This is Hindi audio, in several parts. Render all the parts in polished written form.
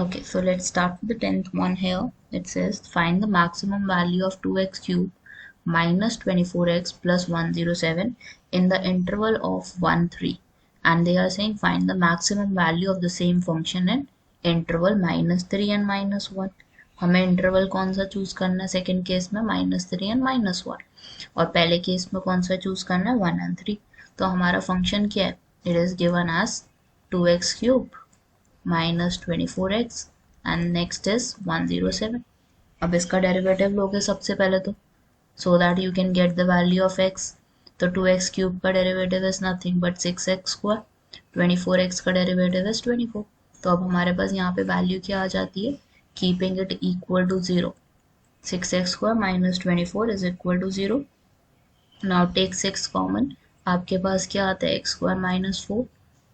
Okay, so let's start with the 10th one here. It says find the maximum value of 2x cube minus 24x plus 107 in the interval of 1, 3. And they are saying find the maximum value of the same function in interval minus 3 and minus 1. हमें इंटरवल कौन सा चूज करना है? सेकेंड केस में -3 एंड -1 और पहले केस में कौन सा चूज करना है? 1 एंड 3. तो हमारा फंक्शन क्या है? It is given as 2x cube minus 24x and next is 107. अब इसका डेरिवेटिव लोगे सबसे पहले तो so that you can get the value of x. तो 2x क्यूब का derivative is nothing but 6x square, 24x का डेरिवेटिव is 24. तो अब हमारे पास यहाँ पे वैल्यू क्या आ जाती है? Keeping it equal to 0. 6x square minus 24 is equal to 0. Now take 6 common. आपके पास क्या आता है? x square minus 4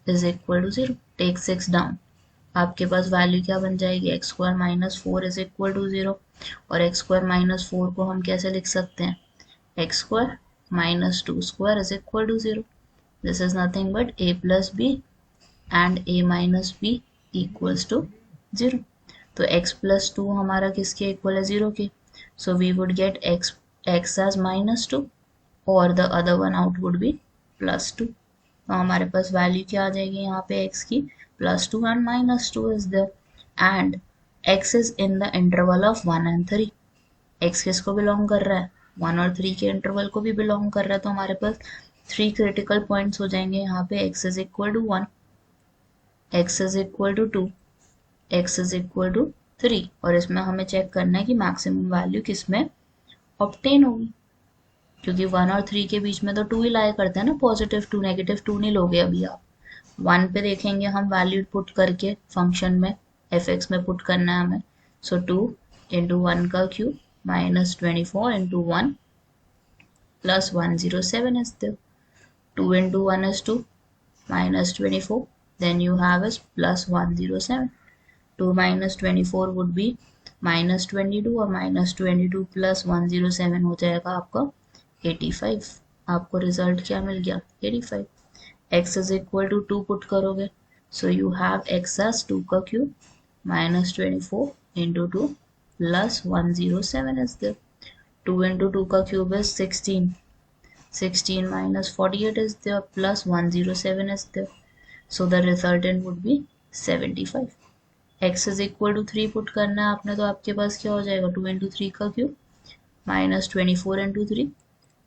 is equal to 0. Take 6 down. आपके पास वैल्यू क्या बन जाएगी? X square minus 4 is equal to 0. और एक्स स्क्वायर माइनस 4 को हम कैसे लिख सकते हैं? X square minus 2 square is equal to 0. This is nothing but a plus B and a minus B equals to 0. तो x प्लस 2 हमारा किसके इक्वल है? 0 के. So we would get x as minus 2 और the other one out would be plus 2. तो हमारे पास वैल्यू क्या आ जाएगी यहाँ पे x की? +2 and -2 is there and x is in the interval of 1 and 3. x किसको बिलोंग कर रहा है? 1 और 3 के इंटरवल को भी बिलोंग कर रहा है. तो हमारे पास 3 क्रिटिकल पॉइंट्स हो जाएंगे यहाँ पे. x is equal to 1, x is equal to 2, x is equal to 3 और इसमें हमें चेक करना है कि मैक्सिमम वैल्यू किसमें ऑब्टेन होगी, क्योंकि 1 और 3 के बीच में तो 2 ही लाया करते हैं ना. +2 -2 नहीं लोगे अभी आप. 1 पे देखेंगे हम वैल्यू पुट करके फंक्शन में fx में पुट करना है हमें. सो 2 इंटू 1 का cube minus 24 into 1 plus 107 is there. 2 into 1 is 2 minus 24 then you have is plus 107. 2 minus 24 would be minus 22 और minus 22 plus 107 हो जाएगा आपका 85. आपको रिजल्ट क्या मिल गया? 85. x is equal to 2 put करोगे. So you have x as 2 का cube minus 24 into 2 plus 107 is there. 2 into 2 का cube is 16. 16 minus 48 is there plus 107 is there. So the resultant would be 75. x is equal to 3 put करना है आपने. तो आपके पास क्या हो जाएगा? 2 into 3 का cube minus 24 into 3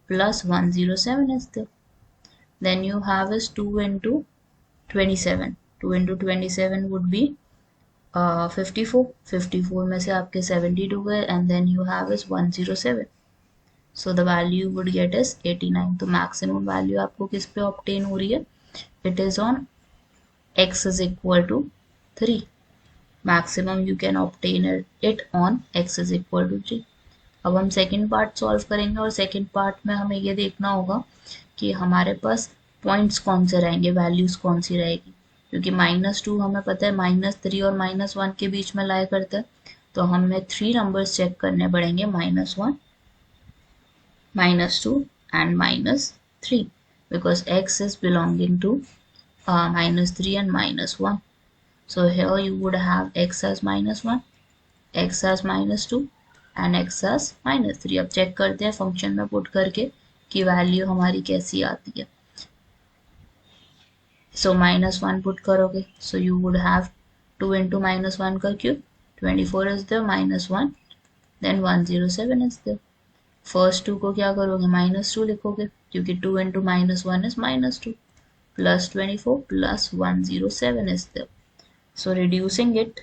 plus 107 is there. Then you have is 2 into 27. 2 into 27 would be 54. 54 में से आपके 72 गए and then you have is 107. So the value you would get is 89. तो maximum value आपको किस पे obtain हो रही है? It is on x is equal to 3. Maximum you can obtain it on x is equal to 3. अब हम सेकेंड पार्ट सॉल्व करेंगे और सेकेंड पार्ट में हमें ये देखना होगा कि हमारे पास पॉइंट्स कौन से रहेंगे, वैल्यूज कौन सी रहेगी, क्योंकि -2 हमें पता है -3 और -1 के बीच में लाया करता है. तो हमें 3 नंबर्स चेक करने पड़ेंगे, -1, -2 and -3, because x is belonging to -3 and -1. So here you would have x as -1, x as -2 and x as -3. अब चेक करते हैं फंक्शन में पुट करके कि वैल्यू हमारी कैसी आती है. सो -1 पुट करोगे. So you would have 2 into -1 का cube 24 is there -1 then 107 is there. First 2 को क्या करोगे? -2 लिखोगे क्योंकि 2 into -1 is -2 plus 24 plus 107 is there. So reducing it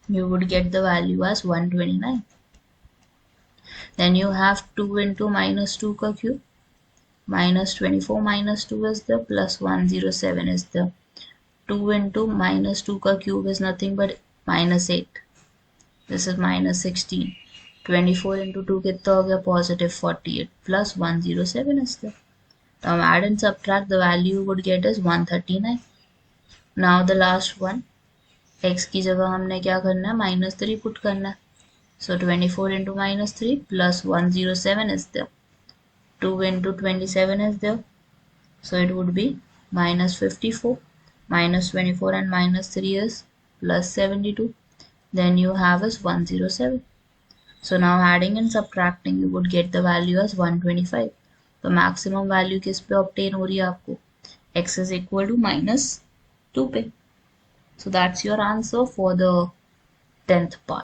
you would get the value as 129. Then you have 2 into -2 का cube -24 -2 is there plus 107 is there. 2 into -2 का cube is nothing but -8. This is -16. 24 into 2 कितना हो गया? +48 plus 107 is there. Now add and subtract, the value you would get is 139. Now the last one, x की जगह हमने क्या करना है? -3 पुट करना है. So 24 into -3 plus 107 is there. 2 into 27 is there. So it would be -54. -24 and -3 is +72. then you have is 107. So now adding and subtracting you would get the value as 125. तो maximum value किस पे obtain हो रही है आपको? X is equal to -2 पे. So that's your answer for the 10th part.